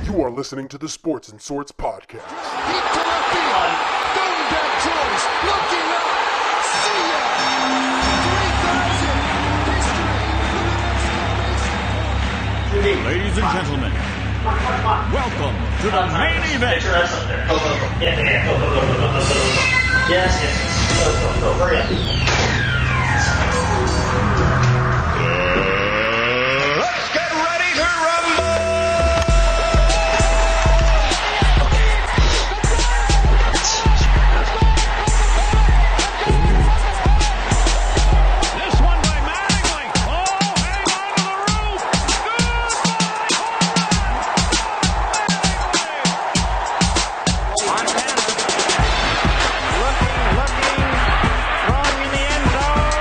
You are listening to the Sports and Sorts podcast. Deep to left field. Going back towards. Looking up. See ya. 3,000. Ladies and gentlemen, welcome to the main event. Yes. Go. Hurry up. Let's get ready to rumble! This one by Mattingly. Oh, hang on to the roof. Montana looking, wrong in the end zone.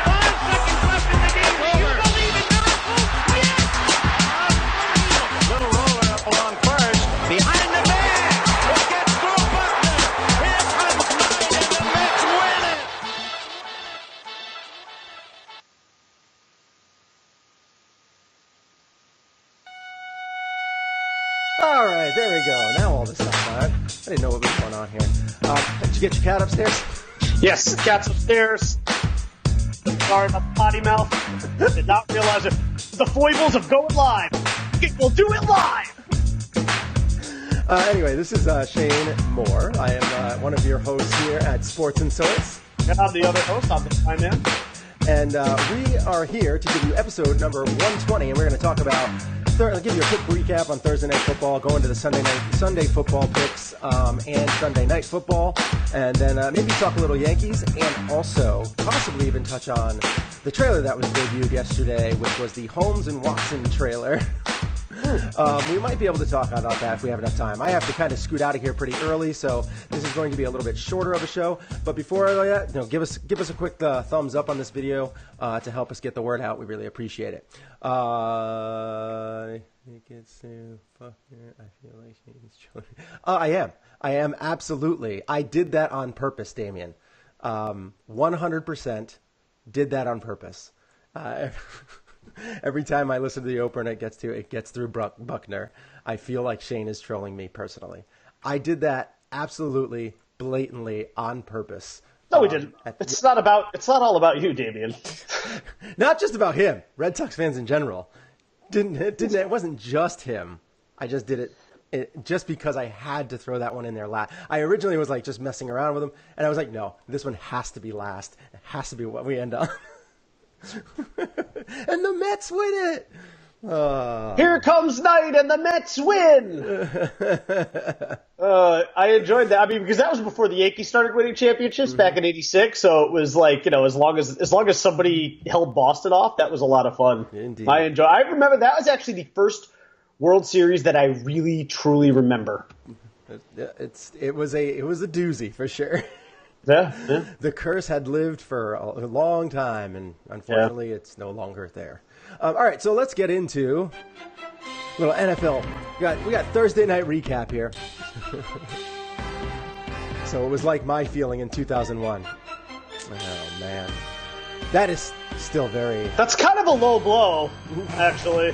5 seconds left in the game. Do you believe in miracles? Yes! Little roller up along first. Behind the man. It gets through Buckner. Here comes Knight, and the Mets win it. All right, there we go. Now all this stuff out. I didn't know what was going on here. Did you get your cat upstairs? Yes, cat's upstairs. Sorry about the potty mouth. Did not realize it. The foibles of going live. We'll do it live. Anyway, this is Shane Moore. I am one of your hosts here at Sports and Sorts. And I'm the other host. I'm the time man. And we are here to give you episode number 120, and we're going to talk about, I'll give you a quick recap on Thursday Night Football, go into the Sunday football picks, and Sunday Night Football, and then maybe talk a little Yankees, and also possibly even touch on the trailer that was debuted yesterday, which was the Holmes and Watson trailer. We might be able to talk about that if we have enough time. I have to kind of scoot out of here pretty early, so this is going to be a little bit shorter of a show. But before I go that, give us a quick thumbs up on this video to help us get the word out. We really appreciate it. I feel like she's children. I am absolutely. I did that on purpose, Damien. 100% did that on purpose. Every time I listen to the opener and it gets through Buckner, I feel like Shane is trolling me personally. I did that absolutely blatantly on purpose. No, we didn't. It's not all about you, Damien. Not just about him. Red Sox fans in general. It wasn't just him. I just did it just because I had to throw that one in there last. I originally was like just messing around with him, and I was like, no, this one has to be last. It has to be what we end on. And the Mets win it. Here comes Knight, and the Mets win. I enjoyed that. I mean, because that was before the Yankees started winning championships back in '86. So it was like, as long as somebody held Boston off, that was a lot of fun. Indeed. I remember that was actually the first World Series that I really truly remember. It was a doozy for sure. Yeah. The curse had lived for a long time, and unfortunately, it's no longer there. All right, so let's get into a little NFL. We got Thursday night recap here. So it was like my feeling in 2001. Oh man, that is still very. That's kind of a low blow, actually.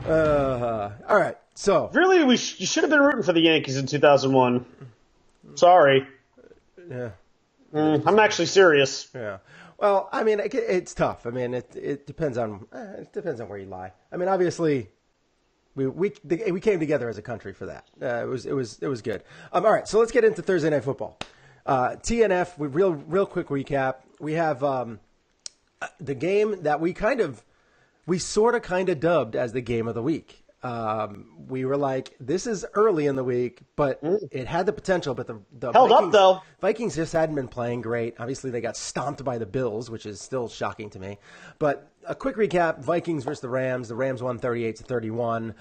All right, so really, you should have been rooting for the Yankees in 2001. Sorry. Yeah. I'm actually serious. Yeah. Well, I mean, it's tough. I mean, it depends on where you lie. I mean, obviously, we came together as a country for that. It was good. All right, so let's get into Thursday Night Football. TNF. Real quick recap. We have the game that we sort of dubbed as the game of the week. We were like, this is early in the week, but it had the potential. But the held Vikings, up though. Vikings just hadn't been playing great. Obviously, they got stomped by the Bills, which is still shocking to me. But a quick recap: Vikings versus the Rams. The Rams won 38-31.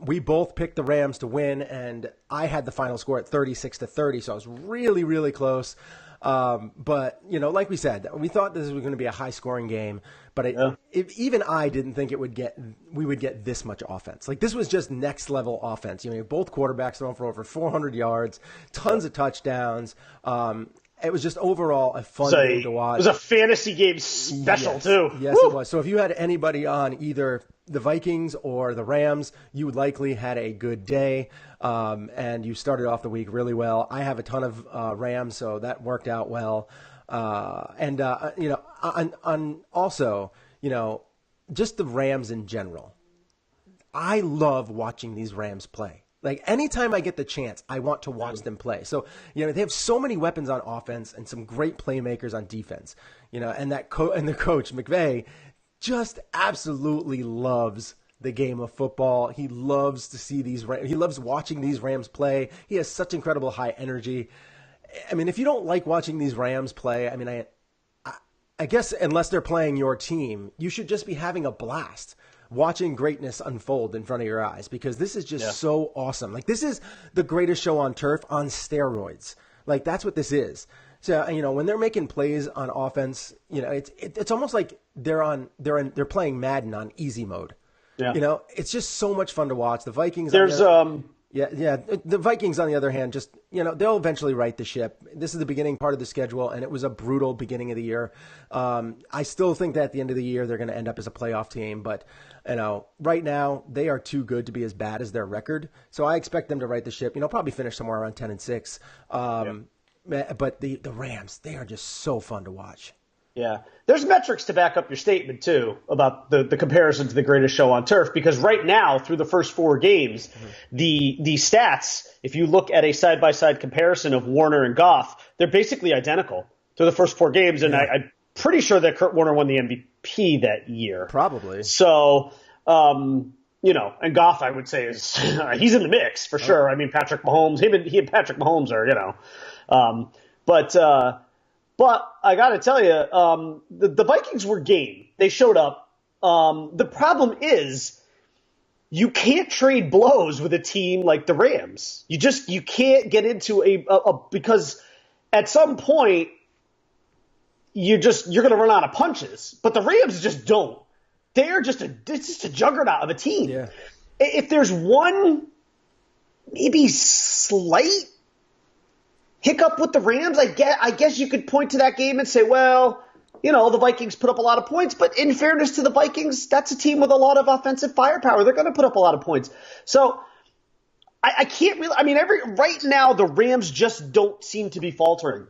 We both picked the Rams to win, and I had the final score at 36-30. So I was really, really close. But like we said, we thought this was going to be a high-scoring game. But even I didn't think we would get this much offense. Like, this was just next-level offense. Both quarterbacks thrown for over 400 yards, tons of touchdowns. it was just overall a fun game to watch. It was a fantasy game special, too. Yes, it was. So if you had anybody on either the Vikings or the Rams, you likely had a good day, and you started off the week really well. I have a ton of Rams, so that worked out well. Also, just the Rams in general. I love watching these Rams play. Like, anytime I get the chance, I want to watch them play. So, they have so many weapons on offense and some great playmakers on defense. And the coach, McVay, just absolutely loves the game of football. He loves to see he loves watching these Rams play. He has such incredible high energy. I mean, if you don't like watching these Rams play, I mean, I guess unless they're playing your team, you should just be having a blast watching greatness unfold in front of your eyes, because this is just so awesome. Like, this is the greatest show on turf on steroids. Like, that's what this is. So, when they're making plays on offense, it's almost like they're playing Madden on easy mode. Yeah. It's just so much fun to watch. The Vikings. The Vikings, on the other hand, just, they'll eventually right the ship. This is the beginning part of the schedule, and it was a brutal beginning of the year. I still think that at the end of the year, they're going to end up as a playoff team. But, right now, they are too good to be as bad as their record. So I expect them to right the ship, probably finish somewhere around 10-6. But the Rams, they are just so fun to watch. Yeah. There's metrics to back up your statement, too, about the comparison to the greatest show on turf, because right now, through the first 4 games, the stats, if you look at a side-by-side comparison of Warner and Goff, they're basically identical through the first 4 games, and I'm pretty sure that Kurt Warner won the MVP that year. Probably. So, and Goff, I would say, is he's in the mix for sure. I mean, Patrick Mahomes, he and Patrick Mahomes are, But I got to tell you, the Vikings were game. They showed up. The problem is you can't trade blows with a team like the Rams. You can't get into because at some point you're going to run out of punches. But the Rams just don't. They're just a juggernaut of a team. Yeah. If there's one maybe slight hiccup with the Rams, I guess you could point to that game and say, well, the Vikings put up a lot of points. But in fairness to the Vikings, that's a team with a lot of offensive firepower. They're going to put up a lot of points. So I can't really – I mean, right now the Rams just don't seem to be faltering.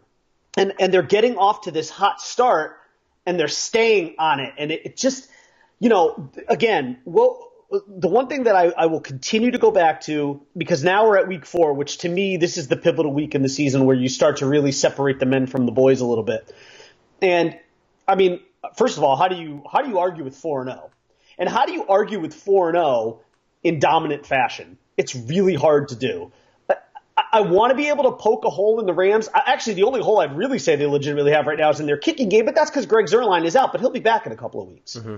And they're getting off to this hot start, and they're staying on it. And it just – again, the one thing that I will continue to go back to, because now we're at week 4, which to me, this is the pivotal week in the season where you start to really separate the men from the boys a little bit. And I mean, first of all, how do you argue with 4-0? And how do you argue with 4-0 in dominant fashion? It's really hard to do. I want to be able to poke a hole in the Rams. Actually, the only hole I'd really say they legitimately have right now is in their kicking game, but that's because Greg Zuerlein is out, but he'll be back in a couple of weeks. Mm-hmm.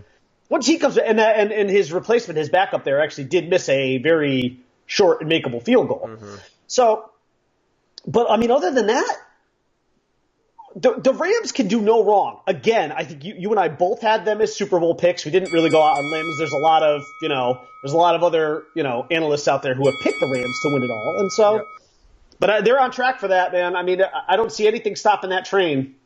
Once he comes, and his replacement, his backup there, actually did miss a very short and makeable field goal. Mm-hmm. So, but I mean, other than that, the Rams can do no wrong. Again, I think you and I both had them as Super Bowl picks. We didn't really go out on limbs. There's a lot of other analysts out there who have picked the Rams to win it all, and so, but they're on track for that, man. I mean, I don't see anything stopping that train.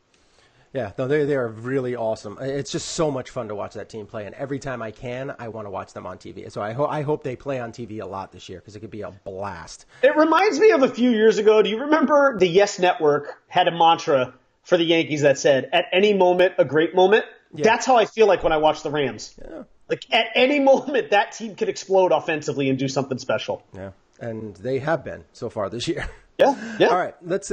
Yeah, no, they are really awesome. It's just so much fun to watch that team play, and every time I can, I want to watch them on TV. So I hope they play on TV a lot this year, because it could be a blast. It reminds me of a few years ago. Do you remember the Yes Network had a mantra for the Yankees that said, "At any moment, a great moment"? Yeah. That's how I feel like when I watch the Rams. Yeah. Like, at any moment, that team could explode offensively and do something special. Yeah, and they have been so far this year. Yeah. All right, let's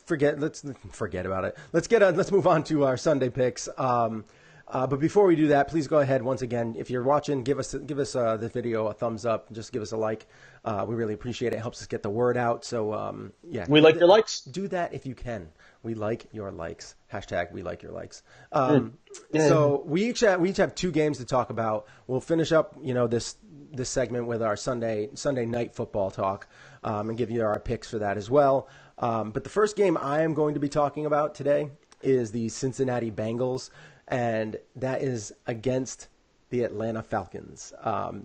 forget about it. Let's move on to our Sunday picks. But before we do that, please go ahead once again. If you're watching, give us the video a thumbs up. Just give us a like. We really appreciate it. It helps us get the word out. So we like your likes. Do that if you can. We like your likes. # we like your likes. So we each have 2 games to talk about. We'll finish up this segment with our Sunday night football talk, and give you our picks for that as well. But the first game I am going to be talking about today is the Cincinnati Bengals, and that is against the Atlanta Falcons.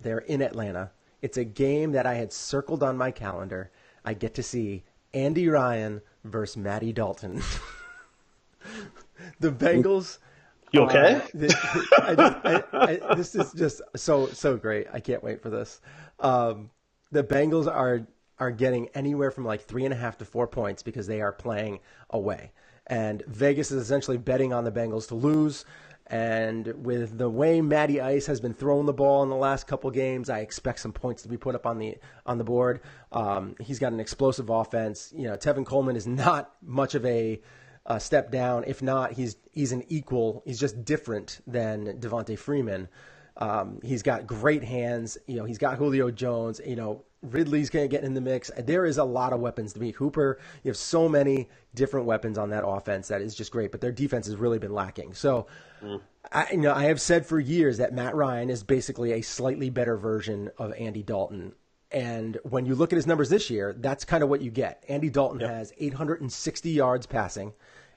They're in Atlanta. It's a game that I had circled on my calendar. I get to see Andy Ryan versus Matty Dalton. The Bengals. You okay? This is just so great. I can't wait for this. The Bengals are getting anywhere from like 3.5 to 4 points because they are playing away. And Vegas is essentially betting on the Bengals to lose. And with the way Matty Ice has been throwing the ball in the last couple games, I expect some points to be put up on the board. He's got an explosive offense. Tevin Coleman is not much of a step down. If not, he's an equal. He's just different than Devontae Freeman. He's got great hands. He's got Julio Jones. Ridley's going to get in the mix. There is a lot of weapons to beat Hooper. You have so many different weapons on that offense that is just great, but their defense has really been lacking. So I have said for years that Matt Ryan is basically a slightly better version of Andy Dalton. And when you look at his numbers this year, that's kind of what you get. Andy Dalton has 860 yards passing,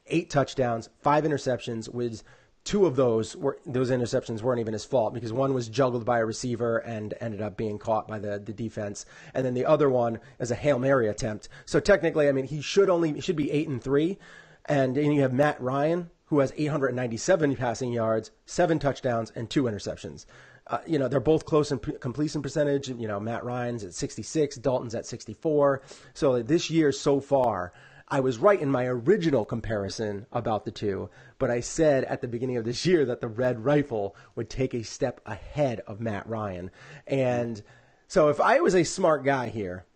8 touchdowns, 5 interceptions, with 2 of those interceptions weren't even his fault because one was juggled by a receiver and ended up being caught by the defense. And then the other one is a Hail Mary attempt. So technically, he should be 8-3. And then you have Matt Ryan, who has 897 passing yards, 7 touchdowns, and 2 interceptions. They're both close in completion percentage. Matt Ryan's at 66, Dalton's at 64. So this year so far, I was right in my original comparison about the two, but I said at the beginning of this year that the Red Rifle would take a step ahead of Matt Ryan. And so if I was a smart guy here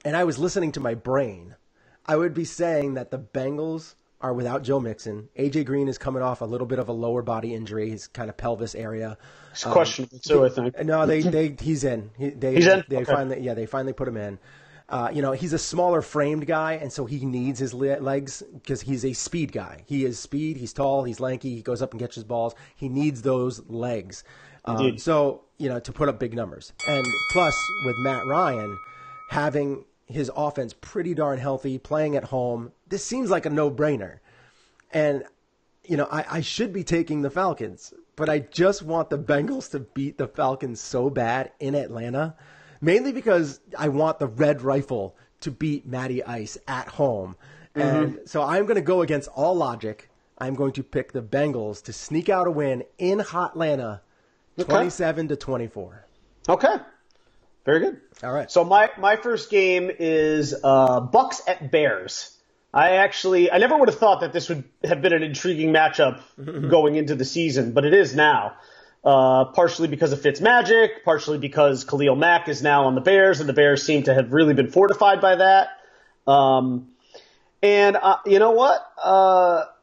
and I was listening to my brain, I would be saying that the Bengals are without Joe Mixon. A.J. Green is coming off a little bit of a lower body injury, his kind of pelvis area. It's questionable too, I think. No, he's in. He's in? They finally put him in. He's a smaller framed guy, and so he needs his legs because he's a speed guy. He is speed. He's tall. He's lanky. He goes up and catches balls. He needs those legs. To put up big numbers. And plus, with Matt Ryan having his offense pretty darn healthy, playing at home, this seems like a no-brainer. And, I should be taking the Falcons, but I just want the Bengals to beat the Falcons so bad in Atlanta. Mainly because I want the Red Rifle to beat Matty Ice at home. And so I'm going to go against all logic. I'm going to pick the Bengals to sneak out a win in Hotlanta, 27-24. Okay. Very good. All right. So my first game is Bucs at Bears. I never would have thought that this would have been an intriguing matchup going into the season, but it is now. Partially because of Fitzmagic, partially because Khalil Mack is now on the Bears, and the Bears seem to have really been fortified by that. You know what?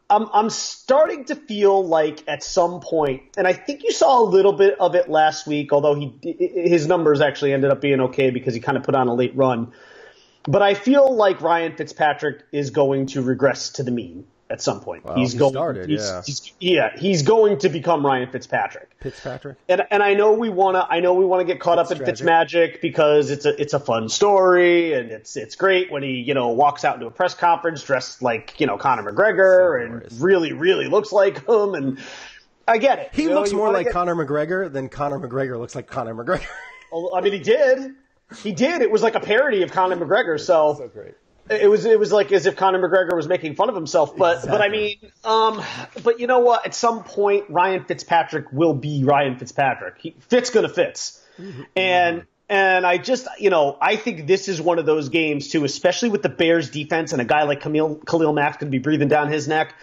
I'm starting to feel like at some point, and I think you saw a little bit of it last week, although his numbers actually ended up being okay because he kind of put on a late run. But I feel like Ryan Fitzpatrick is going to regress to the mean at some point. Well, he's going to become Ryan Fitzpatrick. And I know we want to get caught up in Fitzmagic because it's a fun story and it's great when he walks out into a press conference dressed like Conor McGregor and really looks like him, and I get it. He looks more like Conor McGregor than Conor McGregor looks like Conor McGregor. I mean, he did. It was like a parody of Conor McGregor. So great. It was like as if Conor McGregor was making fun of himself, but I mean, but you know what? At some point, Ryan Fitzpatrick will be Ryan Fitzpatrick. Fitz gonna Fitz, and I just I think this is one of those games too, especially with the Bears defense and a guy like Khalil Mack's gonna be breathing down his neck.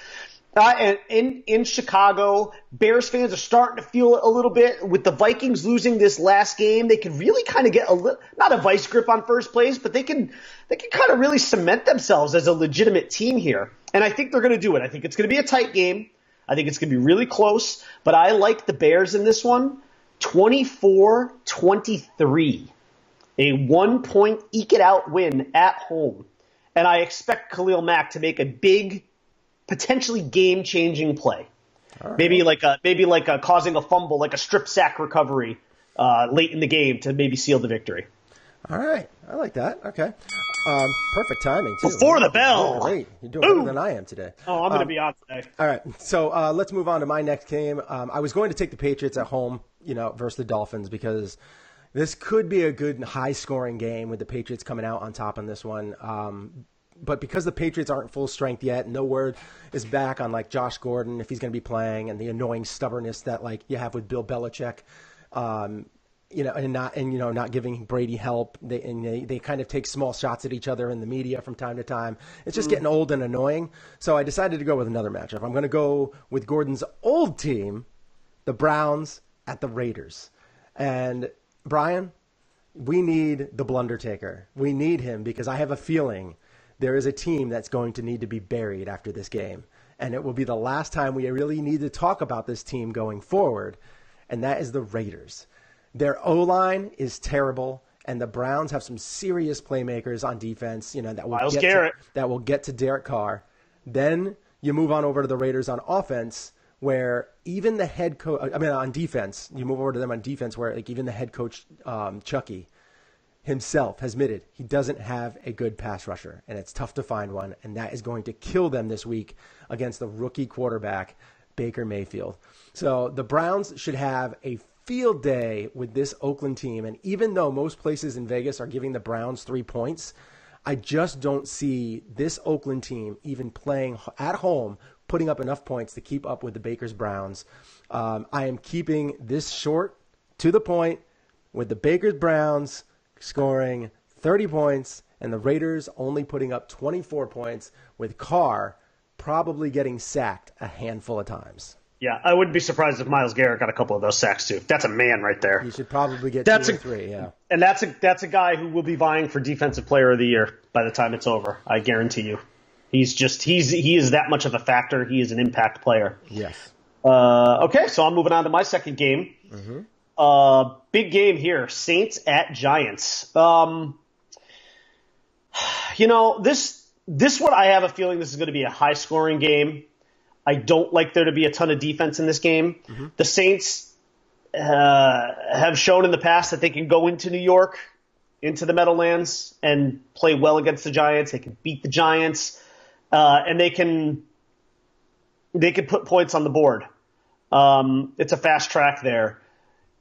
And in Chicago, Bears fans are starting to feel a little bit with the Vikings losing this last game. They can really kind of get not a vice grip on first place, but they can kind of really cement themselves as a legitimate team here. And I think they're going to do it. I think it's going to be a tight game. I think it's going to be really close. But I like the Bears in this one, 24-23, a 1-point eke it out win at home. And I expect Khalil Mack to make a big, potentially game-changing play. Right. Maybe like causing a fumble, like a strip sack recovery late in the game to maybe seal the victory. All right, I like that. Okay, perfect timing too. Before the bell. Great, you're doing better than I am today. Oh, I'm going to be on today. All right, so let's move on to my next game. I was going to take the Patriots at home, versus the Dolphins because this could be a good high-scoring game with the Patriots coming out on top on this one. but because the Patriots aren't full strength yet, no word is back on like Josh Gordon if he's going to be playing, and the annoying stubbornness that like you have with Bill Belichick. Not giving Brady help. They kind of take small shots at each other in the media from time to time. It's just getting old and annoying. So I decided to go with another matchup. I'm going to go with Gordon's old team, the Browns at the Raiders. And Brian, we need the blunder taker. We need him because I have a feeling there is a team that's going to need to be buried after this game. And it will be the last time we really need to talk about this team going forward. And that is the Raiders. Their O-line is terrible, and the Browns have some serious playmakers on defense, that will get to Derek Carr. Then you move on over to the Raiders on offense, where even the head coach, on defense, you move over to them on defense, where like even the head coach, Chucky, himself has admitted he doesn't have a good pass rusher, and it's tough to find one, and that is going to kill them this week against the rookie quarterback, Baker Mayfield. So the Browns should have a field day with this Oakland team. And even though most places in Vegas are giving the Browns 3 points, I just don't see this Oakland team even playing at home, putting up enough points to keep up with the Bakers Browns. I am keeping this short to the point with the Bakers Browns scoring 30 points and the Raiders only putting up 24 points, with Carr probably getting sacked a handful of times. Yeah, I wouldn't be surprised if Myles Garrett got a couple of those sacks too. That's a man right there. You should probably get 2 or 3, yeah. And that's a guy who will be vying for Defensive Player of the Year by the time it's over. I guarantee you. He is that much of a factor. He is an impact player. Yes. Okay, so I'm moving on to my second game. Mm-hmm. Big game here: Saints at Giants. This one I have a feeling this is going to be a high scoring game. I don't like there to be a ton of defense in this game. Mm-hmm. The Saints have shown in the past that they can go into New York, into the Meadowlands, and play well against the Giants. They can beat the Giants, and they can put points on the board. It's a fast track there.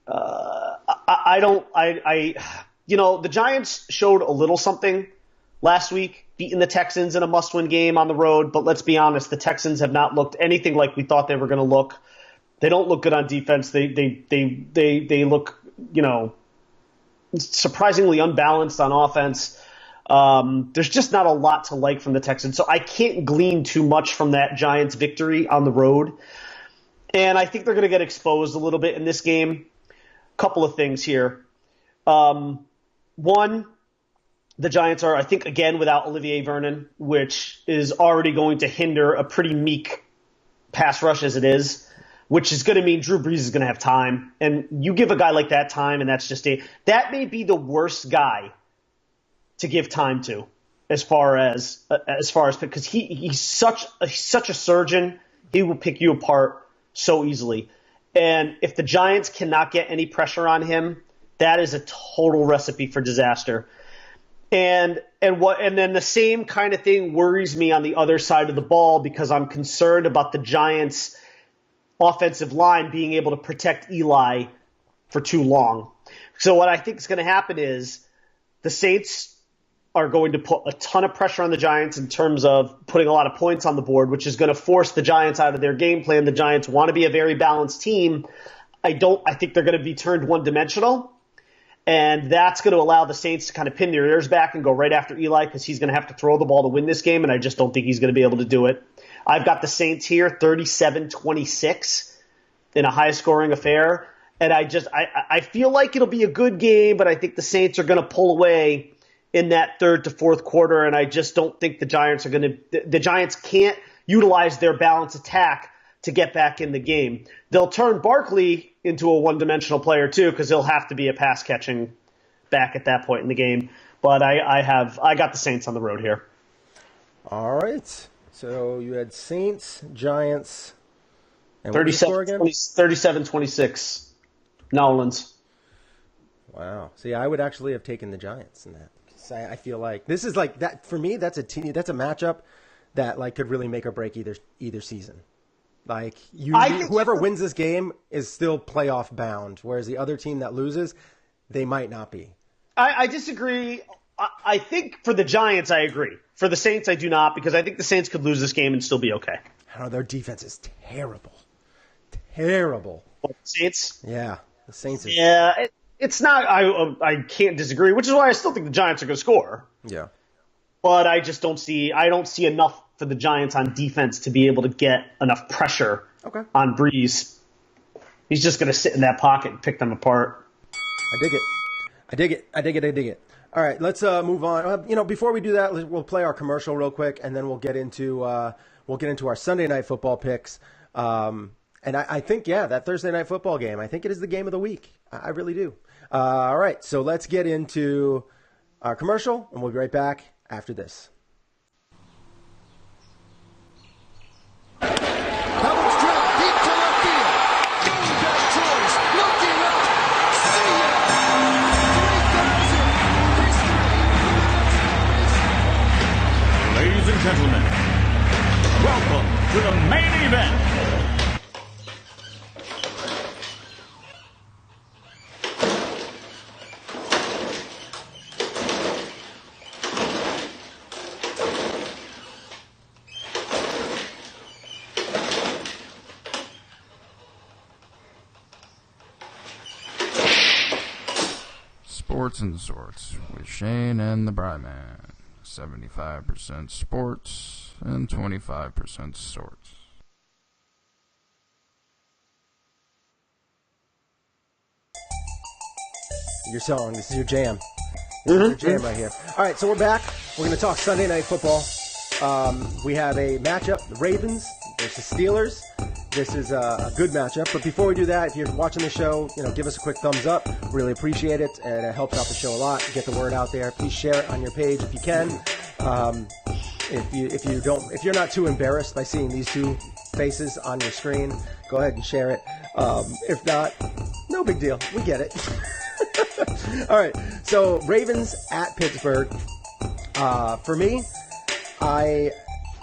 The Giants showed a little something last week, beating the Texans in a must-win game on the road. But let's be honest, the Texans have not looked anything like we thought they were going to look. They don't look good on defense. They look, surprisingly unbalanced on offense. There's just not a lot to like from the Texans. So I can't glean too much from that Giants victory on the road. And I think they're going to get exposed a little bit in this game. Couple of things here. One, the Giants are, I think, again, without Olivier Vernon, which is already going to hinder a pretty meek pass rush as it is, which is going to mean Drew Brees is going to have time. And you give a guy like that time, and that may be the worst guy to give time to as far as because he's such a surgeon. He will pick you apart so easily. And if the Giants cannot get any pressure on him, that is a total recipe for disaster. And then the same kind of thing worries me on the other side of the ball, because I'm concerned about the Giants' offensive line being able to protect Eli for too long. So what I think is going to happen is the Saints are going to put a ton of pressure on the Giants in terms of putting a lot of points on the board, which is going to force the Giants out of their game plan. The Giants want to be a very balanced team. I think they're going to be turned one-dimensional. And that's going to allow the Saints to kind of pin their ears back and go right after Eli, because he's going to have to throw the ball to win this game, and I just don't think he's going to be able to do it. I've got the Saints here 37-26 in a high-scoring affair. And I feel like it'll be a good game, but I think the Saints are going to pull away in that third to fourth quarter, and I just don't think the Giants can't utilize their balanced attack to get back in the game. They'll turn Barkley into a one-dimensional player too, because he'll have to be a pass-catching back at that point in the game. But I got the Saints on the road here. All right. So you had Saints, Giants, and what was the score again? 37-26. Nolans. Wow. See, I would actually have taken the Giants in that. I feel like this is like that for me. That's a matchup that like could really make or break either season. Like whoever wins this game is still playoff bound, whereas the other team that loses, they might not be. I disagree. I think for the Giants, I agree. For the Saints, I do not, because I think the Saints could lose this game and still be okay. I don't know, their defense is terrible. Terrible. Well, Saints? Yeah, the Saints is... Yeah, it's not. I can't disagree, which is why I still think the Giants are going to score. Yeah. But I just don't see enough for the Giants on defense to be able to get enough pressure on Breeze. He's just going to sit in that pocket and pick them apart. I dig it. All right, let's move on. Before we do that, we'll play our commercial real quick, and then we'll get into our Sunday night football picks. And I think, that Thursday night football game, I think it is the game of the week. I really do. All right, so let's get into our commercial, and we'll be right back after this. Helms drilled deep to left field. Going back choice. Looking up. See ya. 3,000. Ladies and gentlemen, welcome to the main event. Sports and Sorts with Shane and the Bryman. 75% sports and 25% sorts. Your song. This is your jam. This is your jam right here. All right, so we're back. We're going to talk Sunday night football. We have a matchup, the Ravens versus Steelers. This is a good matchup. But before we do that, if you're watching the show, give us a quick thumbs up. Really appreciate it, and it helps out the show a lot. Get the word out there. Please share it on your page if you can. If you're not too embarrassed by seeing these two faces on your screen, go ahead and share it. If not, no big deal. We get it. All right. So Ravens at Pittsburgh. For me,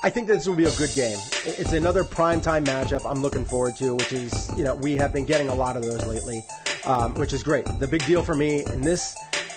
I think this will be a good game. It's another primetime matchup I'm looking forward to, which is, we have been getting a lot of those lately, which is great. The big deal for me in this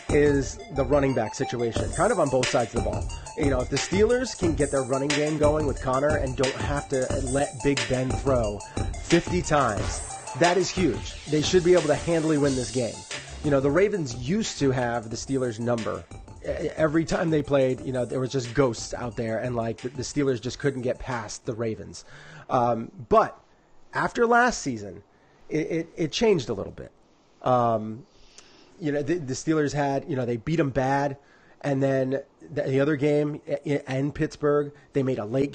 is the running back situation, kind of on both sides of the ball. If the Steelers can get their running game going with Connor and don't have to let Big Ben throw 50 times, that is huge. They should be able to handily win this game. The Ravens used to have the Steelers' number. Every time they played, there was just ghosts out there, and the Steelers just couldn't get past the Ravens. But after last season, it changed a little bit. The Steelers had, they beat them bad, and then the other game in Pittsburgh, they made a late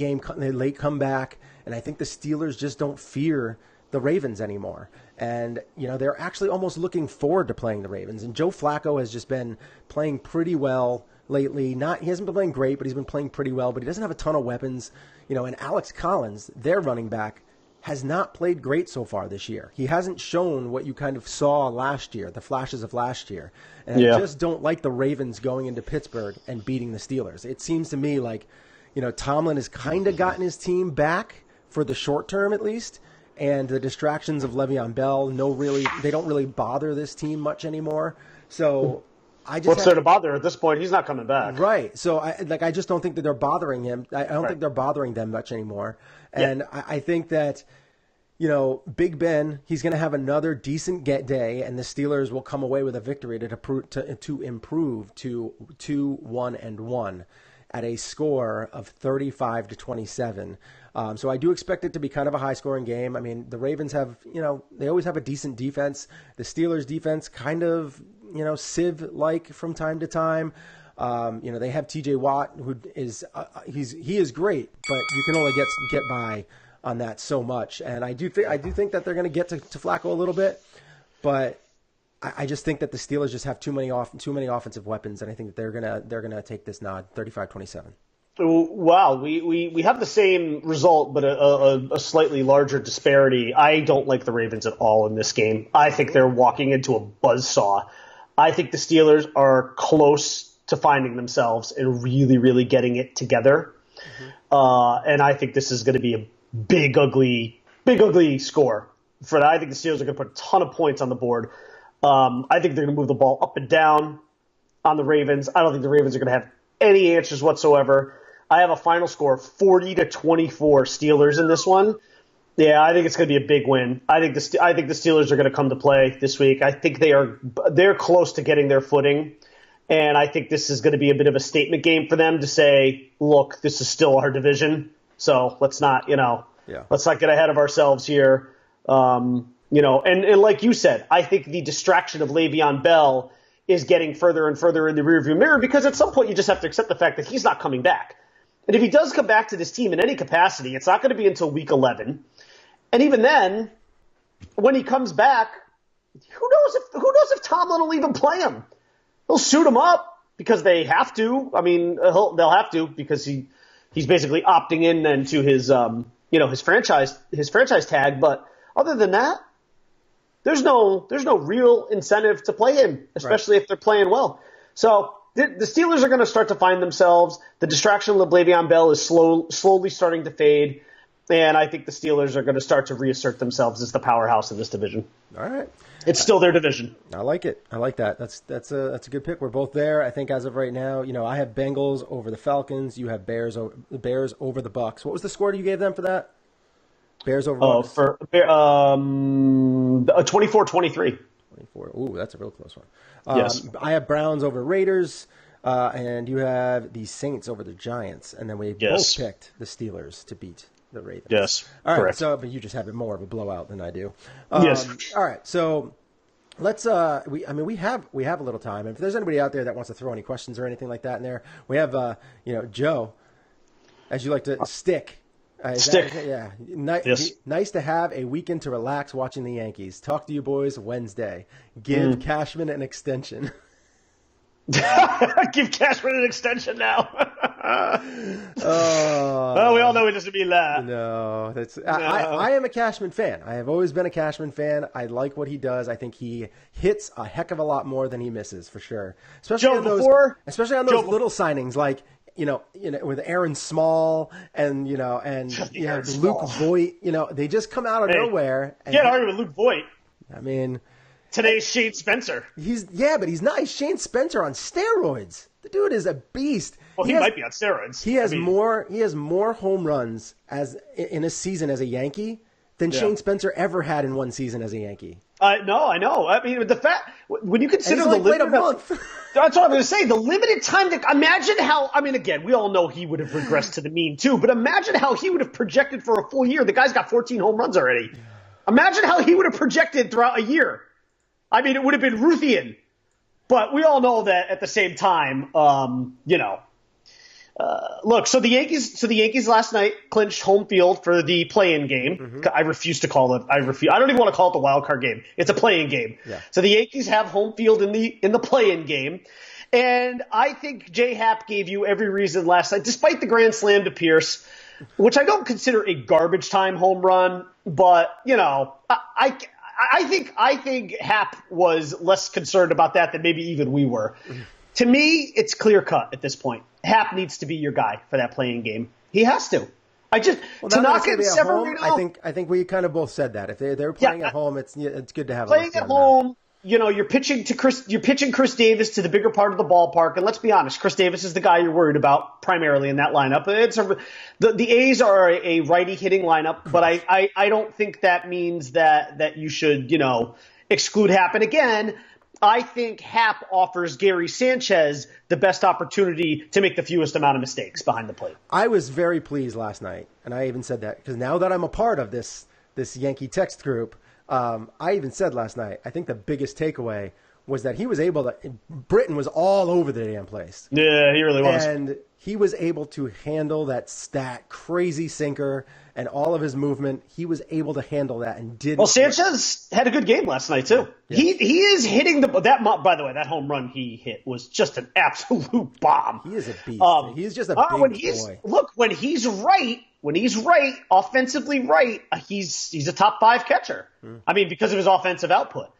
comeback, and I think the Steelers just don't fear the Ravens anymore. And, they're actually almost looking forward to playing the Ravens. And Joe Flacco has just been playing pretty well lately. He hasn't been playing great, but he's been playing pretty well. But he doesn't have a ton of weapons. And Alex Collins, their running back, has not played great so far this year. He hasn't shown what you kind of saw last year, the flashes of last year. And I just don't like the Ravens going into Pittsburgh and beating the Steelers. It seems to me like, Tomlin has kind of gotten his team back for the short term at least. And the distractions of Le'Veon Bell, they don't really bother this team much anymore. So what's there to bother at this point? He's not coming back, right? So I just don't think that they're bothering him. I don't think they're bothering them much anymore. And I think that Big Ben, he's going to have another decent day, and the Steelers will come away with a victory to improve to 2-1-1 at a score of 35-27. So I do expect it to be kind of a high-scoring game. I mean, the Ravens have, they always have a decent defense. The Steelers' defense kind of, sieve-like from time to time. They have T.J. Watt, who is he is great, but you can only get by on that so much. And I do think that they're going to get to Flacco a little bit, but I just think that the Steelers just have too many offensive weapons, and I think that they're gonna take this nod, 35-27. Wow, we have the same result, but a slightly larger disparity. I don't like the Ravens at all in this game. I think they're walking into a buzzsaw. I think the Steelers are close to finding themselves and really, really getting it together. And I think this is going to be a big, ugly score. I think the Steelers are going to put a ton of points on the board. I think they're going to move the ball up and down. on the Ravens. I don't think the Ravens are going to have any answers whatsoever. I have a final score 40-24 Steelers in this one. Yeah, I think it's going to be a big win. I think the Steelers are going to come to play this week. I think they're close to getting their footing, and I think this is going to be a bit of a statement game for them to say, look, this is still our division, so let's not let's not get ahead of ourselves here. And like you said, I think the distraction of Le'Veon Bell is getting further and further in the rearview mirror, because at some point you just have to accept the fact that he's not coming back. And if he does come back to this team in any capacity, it's not going to be until week 11. And even then, when he comes back, who knows if Tomlin will even play him? He'll suit him up because they have to. I mean, they'll have to, because he's basically opting in then to his franchise tag. But other than that, there's no real incentive to play him, especially if they're playing well. So the Steelers are going to start to find themselves. The distraction of Le'Veon Bell is slowly starting to fade. And I think the Steelers are going to start to reassert themselves as the powerhouse in this division. All right. It's still their division. I like it. I like that. That's a good pick. We're both there. I think as of right now, I have Bengals over the Falcons. You have Bears over the Bucs. What was the score you gave them for that? Bears over Bucs? For 24-23. 24. Ooh, that's a real close one. Yes. I have Browns over Raiders, and you have the Saints over the Giants. And then we both picked the Steelers to beat the Ravens. Yes, all right. correct. So, but you just have it more of a blowout than I do. Yes. All right. So let's. We have a little time. And if there's anybody out there that wants to throw any questions or anything like that in there, we have Joe, as you like to stick. Stick. Yeah. Yes. Nice to have a weekend to relax watching the Yankees. Talk to you boys Wednesday. Give Cashman an extension. Give Cashman an extension now. Well, we all know it doesn't mean that. No, I am a Cashman fan. I have always been a Cashman fan. I like what he does. I think he hits a heck of a lot more than he misses, for sure. Especially on those little signings, like with Aaron Small and you have Luke Voigt. They just come out of nowhere. You can't argue with Luke Voigt. I mean, today's Shane Spencer. But he's not. He's Shane Spencer on steroids. The dude is a beast. Well, he might be on steroids. He has more home runs in a season as a Yankee than Shane Spencer ever had in one season as a Yankee. No, I know. I mean, the fact when you consider the limited month. That's what I'm going to say. The limited time. Imagine how. I mean, again, we all know he would have regressed to the mean too. But imagine how he would have projected for a full year. The guy's got 14 home runs already. Imagine how he would have projected throughout a year. I mean, it would have been Ruthian. But we all know that at the same time, look. So the Yankees last night clinched home field for the play-in game. Mm-hmm. I refuse to call it. I don't even want to call it the wild card game. It's a play-in game. Yeah. So the Yankees have home field in the play-in game, and I think J Happ gave you every reason last night, despite the grand slam to Pierce, which I don't consider a garbage time home run, but I think Happ was less concerned about that than maybe even we were. To me, it's clear cut at this point. Happ needs to be your guy for that playing game. He has to. Tanaka and Severino. I think we kind of both said that. If they're playing at home, it's good to have playing at home. You're pitching Chris Davis to the bigger part of the ballpark, and let's be honest, Chris Davis is the guy you're worried about primarily in that lineup. The A's are a righty hitting lineup, but I don't think that means that you should exclude Happ. And again, I think Happ offers Gary Sanchez the best opportunity to make the fewest amount of mistakes behind the plate. I was very pleased last night, and I even said that because now that I'm a part of this Yankee text group. I even said last night, I think the biggest takeaway was that he was able to – Britain was all over the damn place. Yeah, he really was. And he was able to handle that crazy sinker and all of his movement. He was able to handle that and did – Well, Sanchez had a good game last night too. Yeah. He is hitting by the way, that home run he hit was just an absolute bomb. He is a beast. He's just a big boy. Look, when he's right, offensively right, he's a top 5 catcher. I mean, because of his offensive output.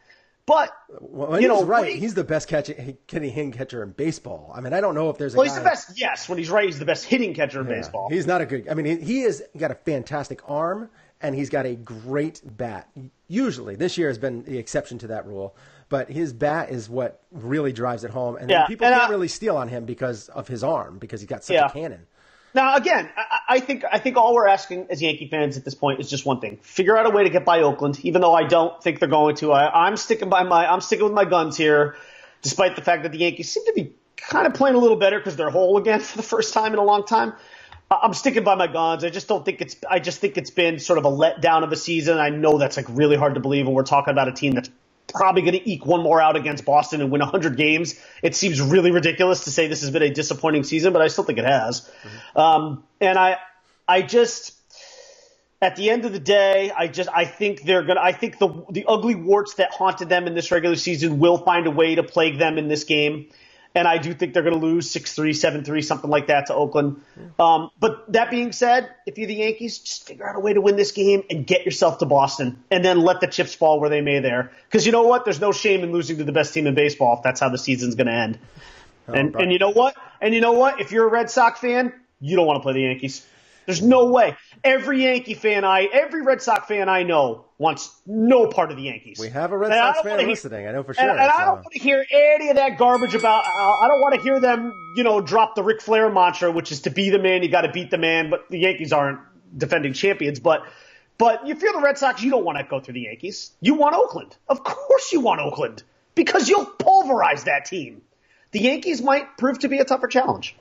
But when he's right, he's the best hitting catcher in baseball. I mean, I don't know if there's a guy. He's the best. Yes, when he's right, he's the best hitting catcher in baseball. He's not a good. I mean, he has got a fantastic arm, and he's got a great bat. Usually, this year has been the exception to that rule, but his bat is what really drives it home. And then people can't really steal on him because of his arm, because he's got such a cannon. Now, again, I think all we're asking as Yankee fans at this point is just one thing: figure out a way to get by Oakland. Even though I don't think they're going to, I'm sticking with my guns here, despite the fact that the Yankees seem to be kind of playing a little better because they're whole again for the first time in a long time. I'm sticking by my guns. I just think it's been sort of a letdown of a season. I know that's like really hard to believe, and we're talking about a team that's probably going to eke one more out against Boston and win 100 games. It seems really ridiculous to say this has been a disappointing season, but I still think it has. And I just, at the end of the day, I think the ugly warts that haunted them in this regular season will find a way to plague them in this game. And I do think they're going to lose 6-3, 7-3, something like that to Oakland. But that being said, if you're the Yankees, just figure out a way to win this game and get yourself to Boston, and then let the chips fall where they may there. Because you know what? There's no shame in losing to the best team in baseball if that's how the season's going to end. And you know what? If you're a Red Sox fan, you don't want to play the Yankees. There's no way. Every Red Sox fan I know wants no part of the Yankees. We have a Red Sox fan listening, I know for sure. And I don't want to hear any of that garbage about. I don't want to hear them, drop the Ric Flair mantra, which is to be the man, you got to beat the man. But the Yankees aren't defending champions. But if you're the Red Sox, you don't want to go through the Yankees. You want Oakland. Of course, you want Oakland because you'll pulverize that team. The Yankees might prove to be a tougher challenge.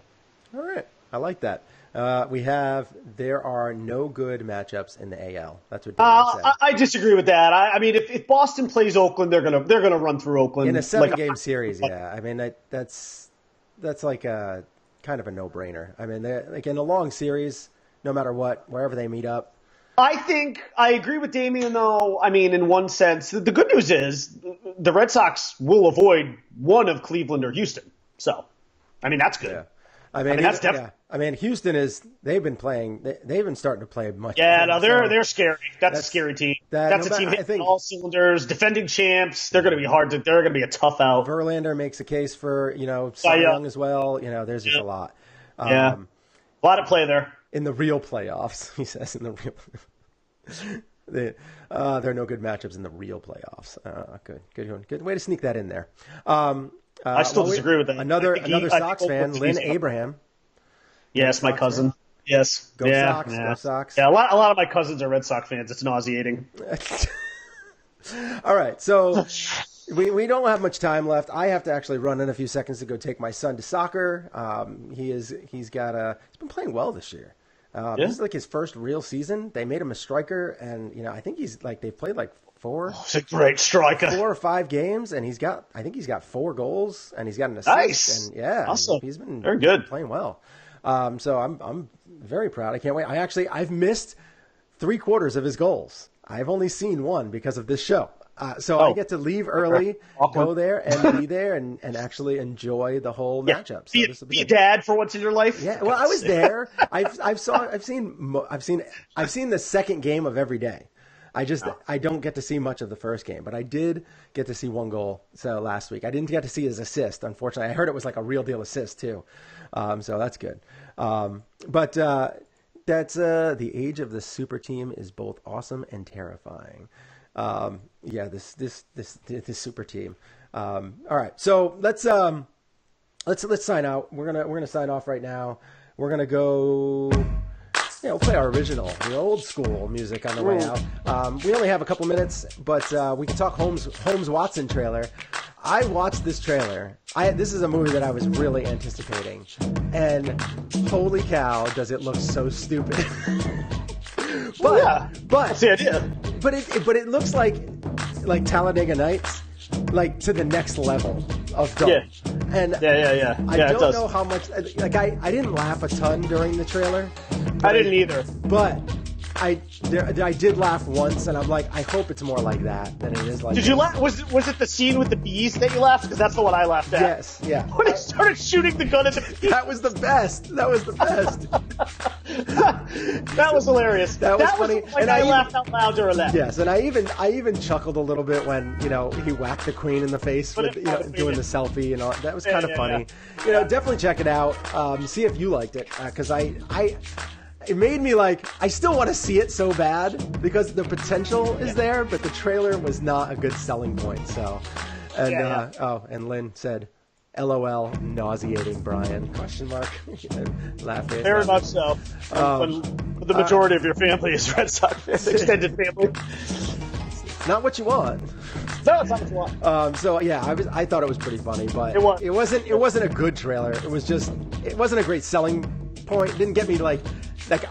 All right, I like that. There are no good matchups in the AL. That's what Daniel said. I disagree with that. I mean, if Boston plays Oakland, they're gonna run through Oakland in a 7-game series. Yeah, I mean that's like a kind of a no-brainer. I mean, like in a long series, no matter what, wherever they meet up. I agree with Damian, though. I mean, in one sense, the good news is the Red Sox will avoid one of Cleveland or Houston. So, I mean, that's good. Yeah. I mean, that's definitely. Yeah. I mean, Houston they've been starting to play much. Yeah, no, they're scary. That's a scary team. That's a team hitting all cylinders, defending champs. They're going to be they're going to be a tough out. Verlander makes a case for, Cy Young as well. There's just a lot. A lot of play there. In the real playoffs, he says, in the real there are no good matchups in the real playoffs. Good way to sneak that in there. I still disagree with that. Another Sox fan, Lynn Abraham. Yes, my cousin. Yes. Go Sox. Go Sox. Yeah, a lot of my cousins are Red Sox fans. It's nauseating. All right, so we don't have much time left. I have to actually run in a few seconds to go take my son to soccer. He's been playing well this year. This is like his first real season. They made him a striker, and I think they've played like he's a great striker. 4 or 5 games, and he's got 4 goals, and he's got an assist. Nice. And awesome. He's been very good, playing well. So I'm very proud. I can't wait. I've missed 3/4 of his goals. I've only seen one because of this show. I get to leave early, go there, and be there, and actually enjoy the whole matchup. So be a dad for once in your life. Yeah, well, I was there. I've seen the second game of every day. I don't get to see much of the first game, but I did get to see one goal. So last week I didn't get to see his assist. Unfortunately, I heard it was like a real deal assist too. So that's good. But that's the age of the super team is both awesome and terrifying. This super team. All right, so let's sign out. We're gonna sign off right now. We're gonna go. Yeah, we'll play our original, the old school music on the way out. We only have a couple minutes, but we can talk Holmes Watson trailer. I watched this trailer. This is a movie that I was really anticipating, and holy cow, does it look so stupid! But that's the idea. But it looks like Talladega Nights, like to the next level of dumb. Yeah. And yeah. I don't know how much. Like I didn't laugh a ton during the trailer. I didn't either. But I did laugh once, and I'm like, I hope it's more like that than it is like. Did you laugh? Was it the scene with the bees that you laughed? Because that's the one I laughed at. Yes, yeah. When he started shooting the gun at the bees. That was the best. That was hilarious. That was funny. And I laughed out loud during that. Yes, and I even chuckled a little bit when he whacked the queen in the face with doing the selfie and all. That was kind of funny. Yeah. Definitely check it out. See if you liked it, because it made me like, I still want to see it so bad because the potential is there, but the trailer was not a good selling point. So, and and Lynn said, "LOL, nauseating, Brian?" Question mark. Laughing. Very much so. When the majority of your family is Red Sox fans, extended family. Not what you want. No, it's not what you want. So yeah, I thought it was pretty funny, but It wasn't a good trailer. It wasn't a great selling point. It didn't get me like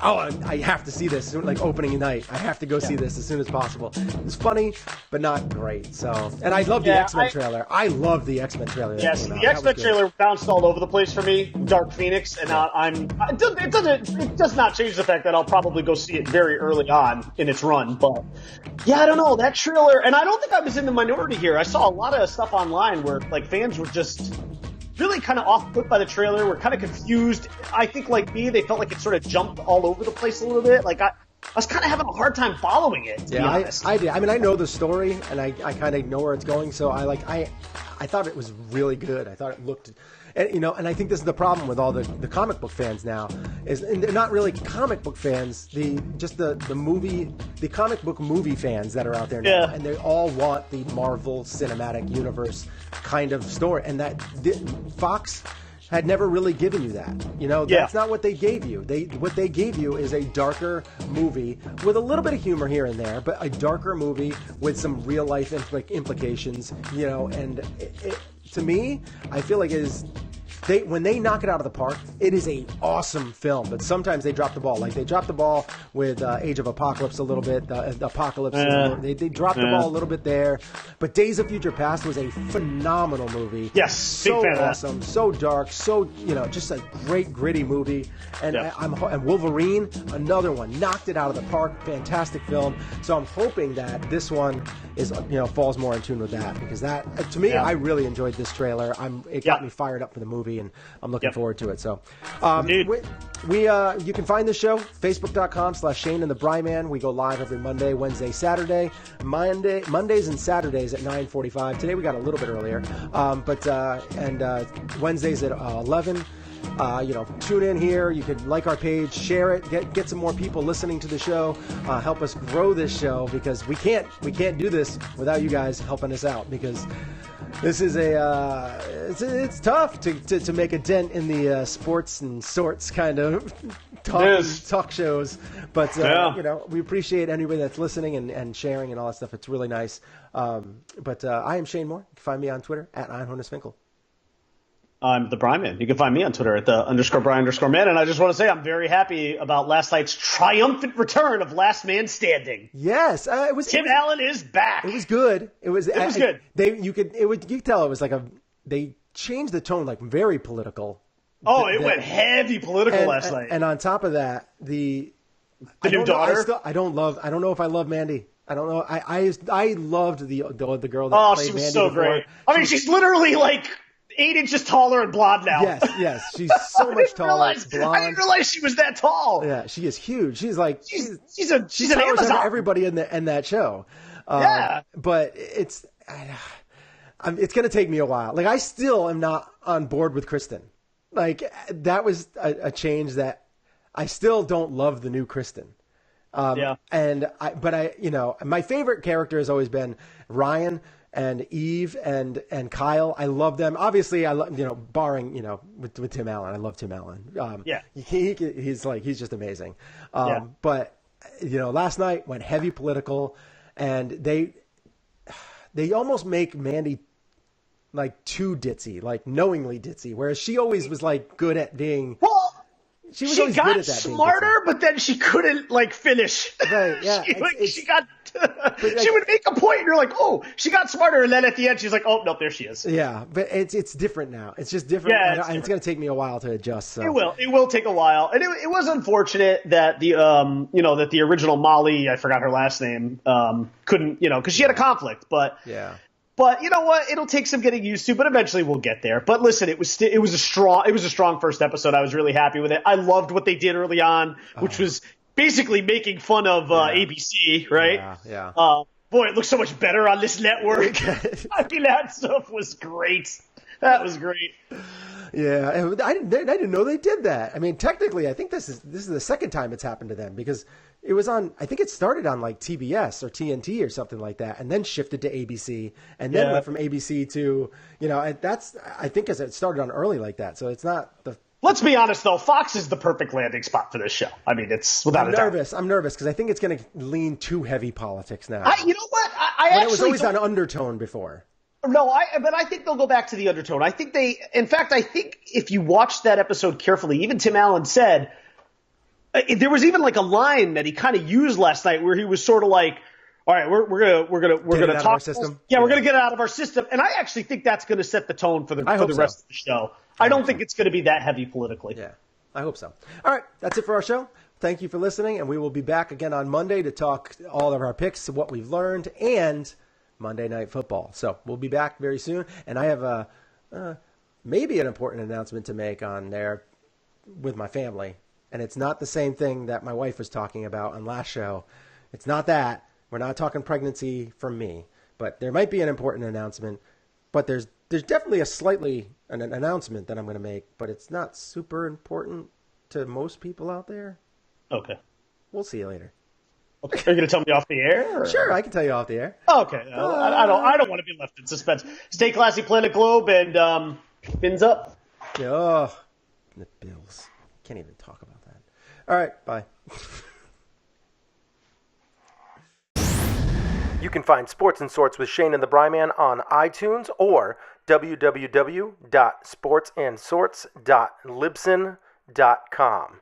oh, I have to see this like opening night. I have to go see this as soon as possible. It's funny, but not great. So, and I love the X-Men trailer. I love the X-Men trailer. Yes, the X-Men trailer bounced all over the place for me. Dark Phoenix, and it does not change the fact that I'll probably go see it very early on in its run. But yeah, I don't know, that trailer, and I don't think I was in the minority here. I saw a lot of stuff online where like fans were just really kind of off-put by the trailer. We're kind of confused. I think, like me, they felt like it sort of jumped all over the place a little bit. Like I was kind of having a hard time following it, to be honest. I did. I mean, I know the story, and I kind of know where it's going. So I thought it was really good. I thought it looked, and I think this is the problem with all the comic book fans now and they're not really comic book fans. The comic book movie fans that are out there now, and they all want the Marvel Cinematic Universe kind of story, and that Fox had never really given you that. That's not what they gave you. What they gave you is a darker movie with a little bit of humor here and there, but a darker movie with some real life implications. And to me, I feel like it is. When they knock it out of the park, it is an awesome film. But sometimes they drop the ball. Like they dropped the ball with Age of Apocalypse a little bit. Apocalypse. They dropped the ball a little bit there. But Days of Future Past was a phenomenal movie. Yes, so big fan awesome, so dark, so just a great gritty movie. And and Wolverine, another one, knocked it out of the park. Fantastic film. So I'm hoping that this one is falls more in tune with that, because that to me, I really enjoyed this trailer. It got me fired up for the movie, and I'm looking forward to it. So, you can find the show Facebook.com/Shane and the Bryman. We go live every Monday, Wednesday, Saturday, Mondays and Saturdays at 9:45. Today we got a little bit earlier, and Wednesdays at 11. Tune in here. You could like our page, share it, get some more people listening to the show. Help us grow this show, because we can't do this without you guys helping us out, because this is it's tough to make a dent in the sports and sorts kind of talk shows. But we appreciate anybody that's listening and sharing and all that stuff. It's really nice. But I am Shane Moore. You can find me on Twitter at @IronHornetsFinkel. I'm the Bryman. You can find me on Twitter at the _Bry_man. And I just want to say I'm very happy about last night's triumphant return of Last Man Standing. Yes, Tim Allen is back. It was good. It was good. You could tell it was like they changed the tone, like very political. Oh, it went heavy political last night. And on top of that, the new daughter. I don't know if I love Mandy. I don't know. I loved the girl that played Mandy. She was so before. great. I mean, she's literally like 8 inches taller and blonde now. Yes, she's so much taller. Blonde. I didn't realize she was that tall. Yeah, she is huge. She's like she's an Amazon. Everybody in that show. But it's going to take me a while. Like, I still am not on board with Kristen. Like, that was a change that I still don't love the new Kristen. And my favorite character has always been Ryan and Eve and Kyle. I love them. Obviously, I love, barring, with Tim Allen. I love Tim Allen. He's just amazing. But, last night went heavy political, and they almost make Mandy like too ditzy, like knowingly ditzy, whereas she always was like good at being. Well, she was she always got good at that. Smarter, but then she couldn't finish. Right? Yeah. She would make a point, and you're like, oh, she got smarter, and then at the end, she's like, oh, nope, there she is. Yeah, but it's different now. It's just different. Yeah, it's going to take me a while to adjust. So. It will take a while, and it was unfortunate that the original Molly, I forgot her last name, couldn't, because she had a conflict, but yeah. But you know what? It'll take some getting used to, but eventually we'll get there. But listen, it was a strong first episode. I was really happy with it. I loved what they did early on, which was basically making fun of ABC, right? Yeah. Boy, it looks so much better on this network. I mean, that stuff was great. That was great. Yeah, I didn't know they did that. I mean, technically, I think this is the second time it's happened to them because it was on. I think it started on like TBS or TNT or something like that, and then shifted to ABC, and then went from ABC to I think as it started on early like that. So it's not the. Let's be honest, though. Fox is the perfect landing spot for this show. I mean, it's without a doubt. I'm nervous because I think it's going to lean too heavy politics now. You know what? It was always on undertone before. No, but I think they'll go back to the undertone. I think if you watch that episode carefully, even Tim Allen said there was even like a line that he kind of used last night where he was sort of like, "All right, we're gonna talk. Our system. Yeah, we're gonna get it out of our system." And I actually think that's going to set the tone for the rest of the show. I don't think it's going to be that heavy politically. Yeah, I hope so. All right, that's it for our show. Thank you for listening, and we will be back again on Monday to talk all of our picks, what we've learned, and Monday Night Football. So we'll be back very soon, and I have maybe an important announcement to make on there with my family, and it's not the same thing that my wife was talking about on last show. It's not that. We're not talking pregnancy from me, but there might be an important announcement, but there's definitely an announcement that I'm going to make, but it's not super important to most people out there. Okay. We'll see you later. Okay. Are you going to tell me off the air? Or? Sure, I can tell you off the air. Okay. I don't want to be left in suspense. Stay classy, Planet Globe, and fins up. Oh, the Bills. Can't even talk about that. All right, bye. You can find Sports and Sorts with Shane and the Bryman on iTunes or www.sportsandsorts.libsyn.com.